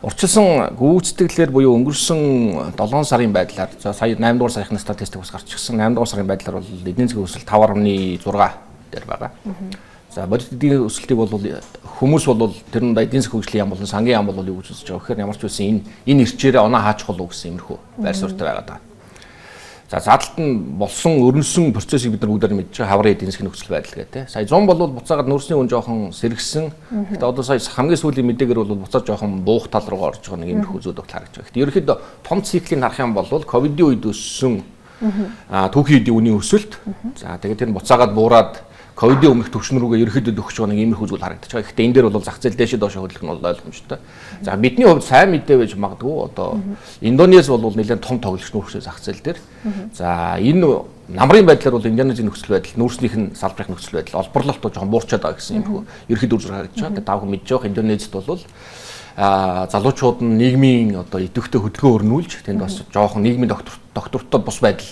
Урчилсан гүйцэтгэлээр буюу өнгөрсөн 7 сарын байдлаар за сая 8 дугаар сарынхны статистик бас гарчихсан 8 дугаар сарын байдлаар бол эдийн засгийн өсөлт 5.6 дээр байгаа. За бодит эдийн өсөлтийг бол хүмүүс бол тэр нь эдийн засгийн хөгжлийн яам болон сангийн яам бол юу гэж үзэж байгаа гэхээр ямар ч үсэн энэ ирчээрээ оноо хаачих болов гэсэн иймэрхүү байр суурьтай байгаа даа. За задлалт нь болсон өрнөсөн процессыг бид нар бүгдээр мэдж байгаа хаврын эдийн засгийн нөхцөл байдал гэдэг. Сая 100 болвол буцаагаад нүүрсний үн жоохон сэргсэн. Гэхдээ одоо сая хамгийн сүүлийн мэдээгээр бол буцаад жоохон буух тал руу орж байгаа нэг иймэрхүү зүйл харагдаж байгаа. Гэхдээ ерөнхийдөө том циклийг харах юм бол ковидын үед өссөн түүхийн эдийн үнийн өсөлт. За тэгээд тэр нь буцаагаад буураад ковидын өмнөх түвшин рүүгээ ерөөхдөө өгч байгаа нэг иймэрхүү зүйл харагдаж байгаа. Гэхдээ энэ дээр бол зах зээл дээшээ доошоо хөдлөх нь бол ойлгомжтой. За бидний хувьд сайн мэдээ байж магадгүй одоо Индонез бол нэлээд том тоглогч нүүрсээ зах зээл дээр. За энэ намрын байдлаар бол Индонезийн нөхцөл байдал нүүрснийх нь салбарын нөхцөл байдал олборлолтоо жоохон буурчаад байгаа гэсэн иймэрхүү ерөөхдөө үзэр харагдаж байгаа. Тэгээд тав хүн мэдж байгаа Индонезд бол залуучууд нь нийгмийн одоо идэвхтэй хөдөлгөөн өрнүүлж тэнд бас жоохон нийгмийн доктортой бус байдал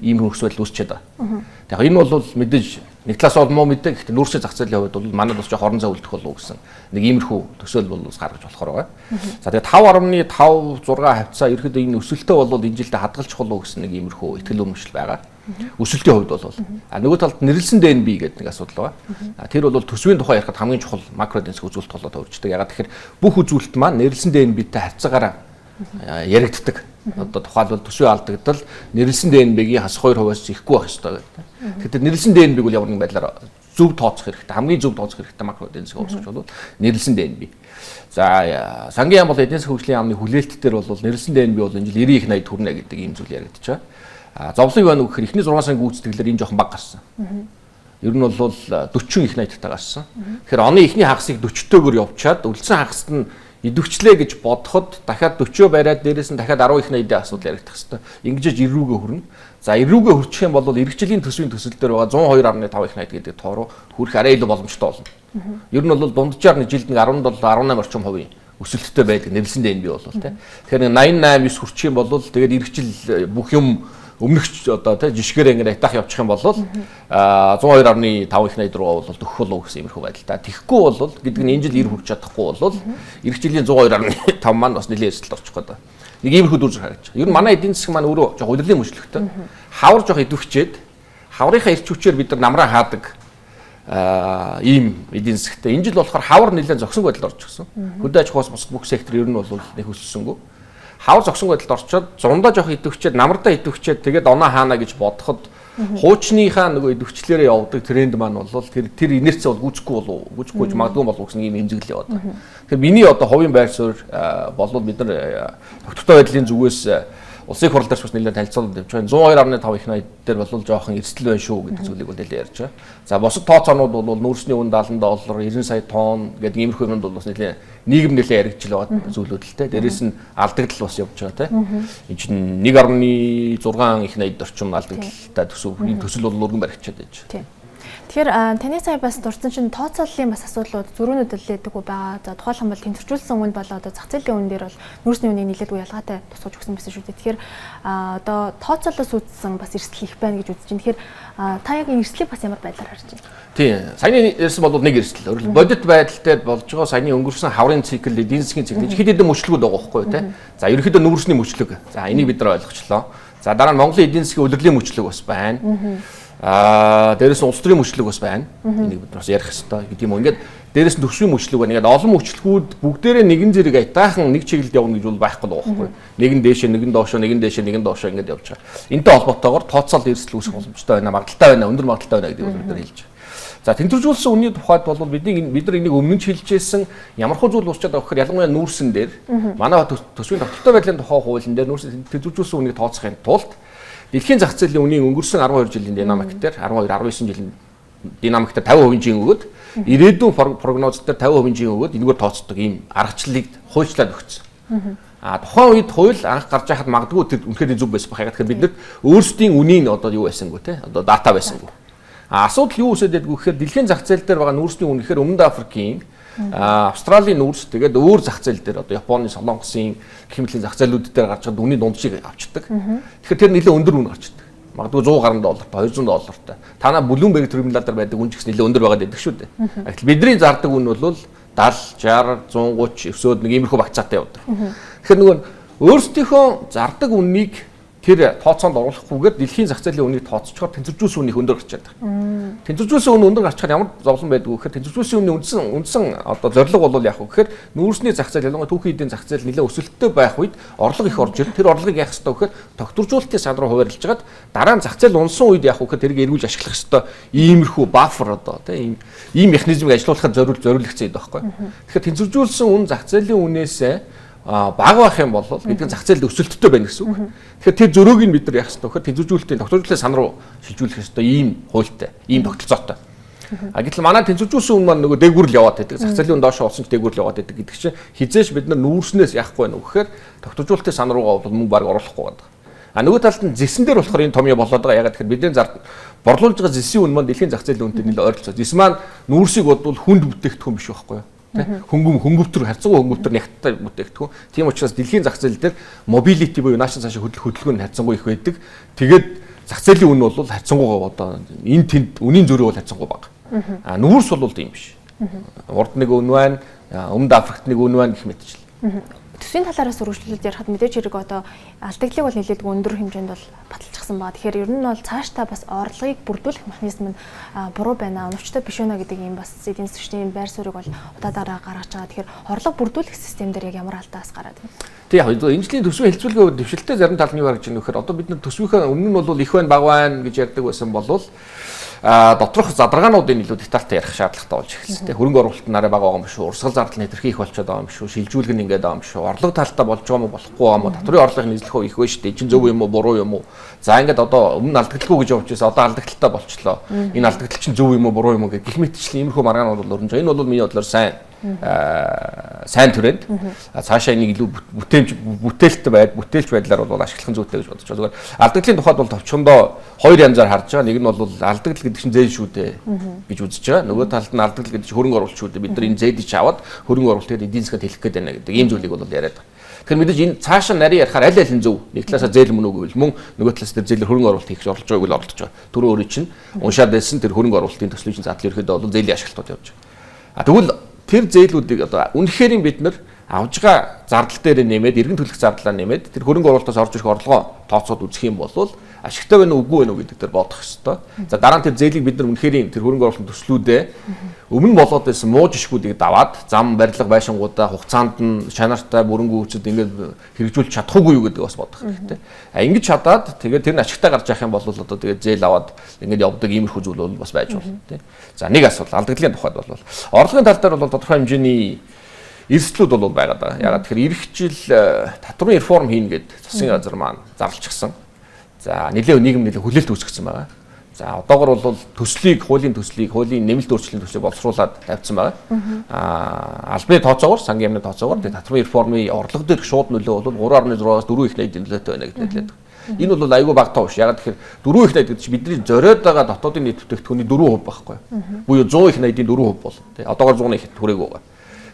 ийм нөхцөл байдал үүсчээд байгаа. Тэгэхээр энэ бол мэдээж нэг талаас бол муу мэдээ гэхдээ нүүрсийн зах зээлийн хувьд бол манайд бас жоох орон зай үлдэх болов гэсэн нэг иймэрхүү төсөөлөл бол гаргаж болохоор байгаа. За тэгээд 5.5 6 хавцаа ерөөдөө энэ өсөлтөө бол энэ жилдээ хадгалчих болов гэсэн нэг иймэрхүү ихтгэл өнөмшил байгаа. Өсөлтийн хувьд бол нөгөө талд нэрлсэн ДНБ гэдэг нэг асуудал байгаа. Тэр бол төсвийн тухай ярихад хамгийн чухал макро эдийн засгийн үзүүлэлт болоод төвөрчдөг. Ягаад тэгэхээр бүх үзүүлэлт маань нэрлсэн ДНБ-тэй харьцаагаараа яригддаг. Одоо тухайлбал төсвийн алдагдал нэрлсэн ДНБ-гийн хас 2% ихгүй байх ёстой гэдэг. Тэгэхээр нэрлсэн ДНБ-г бол ямар нэгэн байдлаар зөв тооцох хэрэгтэй. Хамгийн зөв тооцох хэрэгтэй макро эдийн засгийн уусгаж бол нэрлсэн ДНБ. За сангийн яам бол эдийн засгийн хөгжлийн яамны хүлээлт дээр бол нэрлсэн ДНБ бол энэ жил 90 их 80 төгрөнө гэдэг ийм зүйл яригдчих байгаа. Зовлон юу вэ гэхээр эхний 6 сарын гүйцэтгэлээр энэ жоохон бага гарсан. Ер нь бол 40 их 80 тагтаа гарсан. Тэгэхээр оны эхний хагасыг 40-төөгөр явуучаад үлдсэн хагаст нь идэвхчлээ гэж бодоход дахиад 40 бариад дээрээс нь дахиад 10 их 80-ийн асуудал яригдах хэвээр. Ингэж 90 рүүгээ хүрнэ. За 90 рүүгээ хүрчих юм бол эх жилийн төсвийн төсөл дээр байгаа 102.5 их 80 гэдэг тоо руу хүрэх арай илүү боломжтой болно. Ер нь бол дунджаар нэг жилд нэг 17 18 орчим хувийн өсөлттэй байдаг нэрлсэн ДНБ бол тий. Тэгэхээр 88 9 хүрчих юм бол тэгээд эх жил бүх юм өмнөх одоо тий жишгээр ингэ атах явчих юм бол 102.5 их 80 руу бол төгөх болов гэсэн иймэрхүү байдалтай. Тэхгүй бол гэдэг нь энэ жил 90 хүрч чадахгүй бол эх жилийн 102.5 маань бас нэлээд эсэлт орчих гээд байна. Нэг иймэрхүү дүр харагдаж байгаа. Ер нь манай эдийн засаг маань өөрөө жоох удирдлын мөчлөгтэй. Хавар жоох идэвхчээд хаврынхаа ирч хүчээр бид нар намраа хаадаг ийм эдийн засагтай. Энэ жил болохоор хавар нэлээд зогсонгүй байдалд орчихсон. Хөдөө аж ахуйс бүх сектор ер нь бол нэг өссөнгөө. Хавар зогсонгүй байдалд орчоод зундаа жоох идэвхчээд намраа идэвхчээд тэгээд оноо хаана гэж бодоход хуучныхаа нөгөө идэвхчлээрээ явдаг тренд маань бол тэр инерцээ бол гүйцэхгүй магадгүй болов гэсэн ийм эмзэглэл яваад байна. Тэгэхээр миний одоо хувийн байр суурь болвол бид нар доктортой байдлын зүгээс улсын хурал дээр бас нэлээд танилцуулаад явж байгаа. 102.5 их 80 дээр бол жоохон эрсдэл байна шүү гэдэг зүйлийг бол нэлээд ярьж байгаа. За бусад тооцоонууд бол нүүрсний үн $70 90 сая тонн гэдэг иймэрхүү юмд бол бас нэлээд нийгэм нэлээд яригдж байгаа зүйлүүд л те. Дээрээс нь алдагдал бас явж байгаа те. Энэ чинь 1.6 их 80 орчим алдагдaltaй төсөв. Энэ төсөл бол өргөн баригчаад байж. Тэгэхээр таны сая бас дурдсан чинь тооцооллын бас асуудлууд зөрүүнүүд лээдэггүй байгаа. За тухайлбал тэнцвэржүүлсэн үн болоо одоо зах зээлийн үн дээр бол нүүрсний үнийг нийлээдгүй ялгаатай тусгаж өгсөн байсан шүү дээ. Тэгэхээр одоо тооцоолоос үүдсэн бас эрсдэл их байна гэж үзэж байна. Тэгэхээр та яг энэ эрсдлийг бас ямар байдлаар харж байна? Тийм. Саяны ярьсан бол нэг эрсдэл. Өөрөлд бодит байдалтай болж байгаа саяны өнгөрсөн хаврын цикл, эдийн засгийн цикл хэд хэдэн мөчлөгүүд байгаа байхгүй юу те. За ерөнхийдөө нүүрсний мөчлөг. За энийг бид нар ойлгочлоо. За дараа нь Монголын эдийн засгийн удирдлагын мөчлөг бас байна. Дээрээс нь улс төрийн мөчлөг бас байна. Энийг бид бас ярих хэрэгтэй гэдэг юм. Ингээд дээрээс нь төсвийн мөчлөг байна. Ингээд олон мөчлөгүүд бүгдээрээ нэгэн зэрэг айтаахан нэг чиглэлд явна гэж бол байхгүй л байхгүй. Нэг нь дээшээ, нэг нь доошоо, нэг нь дээшээ, нэг нь доошоо ингээд явж байгаа. Энтэй холбоотойгоор тооцоол эрсдэл үүсэх боломжтой байна, магадaltaй байна, өндөр магадaltaй байна гэдгийг бид нар хэлж байгаа. За тэнцвэржүүлсэн үнийн тухайд бол бид нар энийг өмнө нь хэлжсэн ямархуу зүйл уусчаад байгаа гэхээр ялангуяа нүүрсэн дээр манай төсвийн доктортой байдлын тухай хуулийн дээр нүүрсэн тэнцвэржүүлсэн үнийг тооцохын тулд дэлхийн зах зээлийн үнийн өнгөрсөн 12 жилийн динамик дээр 12 19 жилийн динамик дээр 50% жин өгөөд ирээдүйн прогноз дээр 50% жин өгөөд энэгээр тооцдог ийм аргачлалыг хуульчлаад өгсөн. Тухайн үед хууль анх гарч байхад магадгүй тэр үнэхээр зөв байсан байх. Тэгэхээр бид нар өөрсдийн үнийн одоо юу байсангүй те одоо дата байсангүй. Асуудал юу үсээд байдгүй гэхээр дэлхийн зах зээл дээр байгаа нүүрсний үн гэхээр Өмнөд Африкийн Австралийн нүүрс тэгээд өөр зах зээл дээр одоо Японы, Солонгосын гэх мэт зах зээлүүд дээр гарч байгаа үнийн дундчийг авчдаг. Тэгэхээр тэр нэлээд өндөр үн гарчдаг. Магадгүй 100 гаруй доллартай, 200 доллартай. Танаа Bloomberg терминал дээр байдаг үн ч гэсэн нэлээд өндөр байгаад байдаг шүү дээ. Гэтэл бидний зардаг үн бол 70, 60, 130 өсөөд нэг иймэрхүү багцаатай явдаг. Тэгэхээр нөгөө өөрсдийнхөө зардаг үннийг тэр тооцоонд оруулахгүйгээр дэлхийн зах зээлийн үнийг тооцоочхоор тэнцвэржүүлсэн үнийх өндөр гарч чаддаг. Тэнцвэржүүлсэн үн өндөр гарчхаар ямар зовлон байдгүй гэхээр тэнцвэржүүлсэн үнийн үндсэн одоо зорилго бол яг гэхээр нүүрсний зах зээл ялангуяа түүхийн эдийн зах зээл нэлээд өсөлттэй байх үед орлого их орж ирнэ. Тэр орлогыг яах ёстой гэхээр тогтворжуулалтын сан руу хуваарлаж хагаад дараа нь зах зээл унсан үед яах вэ гэхээр тэрийг эргүүлж ашиглах ёстой иймэрхүү баффер одоо тийм ийм механизмыг ажиллуулахад зориулагдсан юм байхгүй. Тэгэхээр тэнцвэржүүлсэн үн зах зээлийн үнээс бага байх юм бол гэдэг зах зээл өсөлттэй байна гэсэн үг. Тэгэхээр тэр зөрөөг нь бид нар яах ёстой гэхээр тэнцвэржүүлэлтийн тогтворжуулалтын сан руу шилжүүлэх ёстой ийм хуультай, ийм тогтолцоотой. Гэтэл манай тэнцвэржүүлсэн үн маань нөгөө дээгүүрл яваад байдаг. Зах зээлийн үн доош олсон ч дээгүүрл яваад байдаг гэдэг чинь хизээш бид нар нүүрснээс яахгүй байна уу гэхээр тогтворжуулалтын сан руугаа бол мөнгө баг оруулахгүй байдаг. Нөгөө талд нь зэсэн дээр болохоор энэ том юм болоод байгаа. Ягаад гэхээр бидний борлуулж байгаа зэсийн үн маань дэлхийн зах зээлийн үнэтэй нэлээд ойролцоо. Зэс маань нүүрсийг бодвол хүнд бүтээгдэхүүн биш байхгүй юу? Хөнгөвтөр харьцангуй хөнгөвтөр нягттай бүтээгдэхүүн. Тийм учраас дэлхийн зах зээл дээр mobility буюу наашин цаашаа хөдөлгөөн харьцангуй их байдаг. Тэгээд зах зээлийн үн бол харьцангуйгаа одоо энэ тэнд үнийн зөрүү бол харьцангуй бага. Нүүрс бол тийм биш. Урд нэг үн байна, Өмнөд Африкт нэг үн байна гэх мэтчил. Төсвийн талаараас үргэлжлүүлээд ярихад мэдээж хэрэг одоо алдагдлыг бол нэлээд өндөр хэмжээнд бол баталчихсан байна. Тэгэхээр ер нь бол цаашдаа бас орлогыг бүрдүүлэх механизм нь буруу байна. Оновчтой биш үнэ гэдэг ийм бас эдийн засгийн байр суурийг бол удаадараа гаргаж байгаа. Тэгэхээр орлого бүрдүүлэх систем дээр яг ямар алдаас гараад байна? Тэг яг энэ жилийн төсвийн хэлцүүлгээ дэвшилттэй зарим тал нь юу гарч ийн гэхээр одоо бид нар төсвийнхээ өмнө нь бол их байна бага байна гэж ярьдаг байсан болвол доторх задаргаануудын илүү детальтай ярих шаардлагатай болж эхэлсэн. Хөрөнгө оруулалт нь арай бага байгаа юм биш үү? Урсгал зардал нь хэтэрхий их болчиход байгаа юм биш үү? Шилжүүлэг нь ингээд байгаа юм биш үү? Орлого талтай болж байгаа юм болохгүй байгаа юм уу? Татврын орлогын нийслэхөө их байна шүү дээ. Энд зөв юм уу, буруу юм уу? За ингээд одоо өмнө алдагдaltaгүй гэж явж байсан. Одоо алдагдaltaтай болчлоо. Энэ алдагдал чинь зөв юм уу, буруу юм уу гэх мэтчлэн иймэрхүү маргаанууд бол өрнөж байгаа. Энэ бол миний бодлоор сайн түрээнд цаашаа энийг илүү бүтээлч байдлаар бол ашиглах нь зүйтэй гэж бодож байгаа. Зүгээр алдагдлын тухайд бол товчхондоо хоёр янзаар харж байгаа. Нэг нь бол алдагдал гэдэг чинь зээл шүү дээ гэж үзэж байгаа. Нөгөө талд нь алдагдал гэдэг чинь хөрөнгө оруулалт шүү дээ. Бид нар энэ зээлийг аваад хөрөнгө оруулалт эдийн засгад хэлэх гээд байна гэдэг ийм зүйлийг бол яриад байгаа. Тэгэхээр мэдээж энэ цаашаа нарийн ярихаар аль нь зөв. Нэг талаасаа зээл мөн үгүй мөн нөгөө талаас дээр зээлээр хөрөнгө оруулалт хийх оролж байгааг л оролдож байгаа. Түрүү өөрийн чинь уншаад байсан тэр хөрөнгө оруулалтын төслийн задлал ерөөдөө бол зээлийн ашиглалтууд явж байгаа. Тэгвэл тэр зээлүүдийг одоо үнэхээр бид нар авж байгаа зардал дээр нэмээд эргэн төлөх зардлаа нэмээд тэр хөрөнгө оруулалтаас орж ирэх орлогоо тооцоод үзэх юм бол ашигтай байна уу үгүй байна уу гэдэг дээр бодох ёстой. За дараа нь тэр зээлийг бид нар үнэхээр тэр хөрөнгө оруулалтын төслүүдээ өмнө болоод байсан муу жишгүүдийг даваад зам барилга байшингуудаа хугацаанд нь чанартай бүрэнгүй үүсэд ингээд хэрэгжүүлж чадахгүй юу гэдэг бас бодох хэрэгтэй. Ингэж чадаад тэгээд тэр нь ашигтай гарч явах юм бол одоо тэгээд зээл аваад ингээд явдаг иймэрхүү зүйл бол бас байж болно тий. За нэг асуудал алдагдлын тухайд бол орлогын тал дээр бол тодорхой хэмжээний эрсдлүүд бол байгаад байгаа. Ягаад тэгэхээр эх жил татврын реформ хийнэ гэд засгийн газар маань зарлчихсан. За нэлээд нийгэм нэлээд хүлээлт үүсгэсэн байгаа. За одоогор бол хуулийн нэмэлт өөрчлөлийн төслийг боловсруулад тавьсан байгаа. Албаны тооцоогоор, сангийн яамны тооцоогоор татврын реформын орлого дээр шууд нөлөө бол 3.6-аас 4 их найдын нөлөөтэй байна гэж хэлээд байгаа. Энэ бол айгүй багтаа биш. Ягаад тэгэхээр 4 их найд гэдэг чинь бидний зориод байгаа дотоодын нийт бүтээгдэхүүний 4% байхгүй. Буюу 100 их найдын 4% бол. Одоогор 100 их хүрээг байгаа.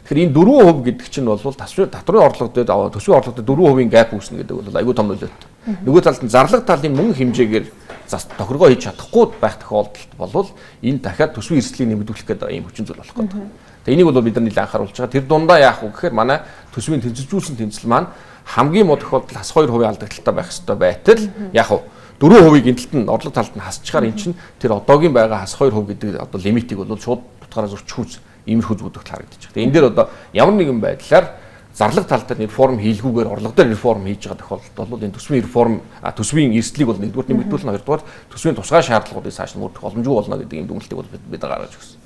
Тэгэхээр энэ 4% гэдэг чинь бол татврын орлого дээр төсвийн орлого дээр 4% гап үүснэ гэдэг бол айгүй том нөлөөтэй. Нөгөө талд нь зарлага талын мөнгө хэмжээгээр тохиргоо хийж чадахгүй байх тохиолдолд бол энэ дахиад төсвийн эрсдлийг нэмэгдүүлэх гэдэг ийм хүчин зүйл болох гэдэг. Тэгээ энийг бол бид нар нэлээд анхааруулж байгаа. Тэр дундаа яах вэ гэхээр манай төсвийн тэнцвэржүүлсэн тэнцэл маань хамгийн муу тохиолдолд хас 2% алдагдaltaй байх ёстой байтал яах вэ? 4%-ийг энэ талд нь орлого талд нь хасчихаар эн чинь тэр одоогийн байгаа хас 2% гэдэг одоо лимитийг бол шууд утгаараа зөрчихүүц иймэрхүү зүйлүүд харагдаж байгаа. Тэгээ энэ дээр одоо ямар нэгэн байдлаар зарлага тал дээр реформ хийлгүүгээр орлого дээр реформ хийж байгаа тохиолдолд бол энэ төсвийн эрсдлийг бол нэгдүгээр нэмэгдүүлнэ, хоёрдугаар төсвийн тусгай шаардлагуудыг цааш нь мөрдөх боломжгүй болно гэдэг ийм дүгнэлтийг бол бид гаргаж өгсөн.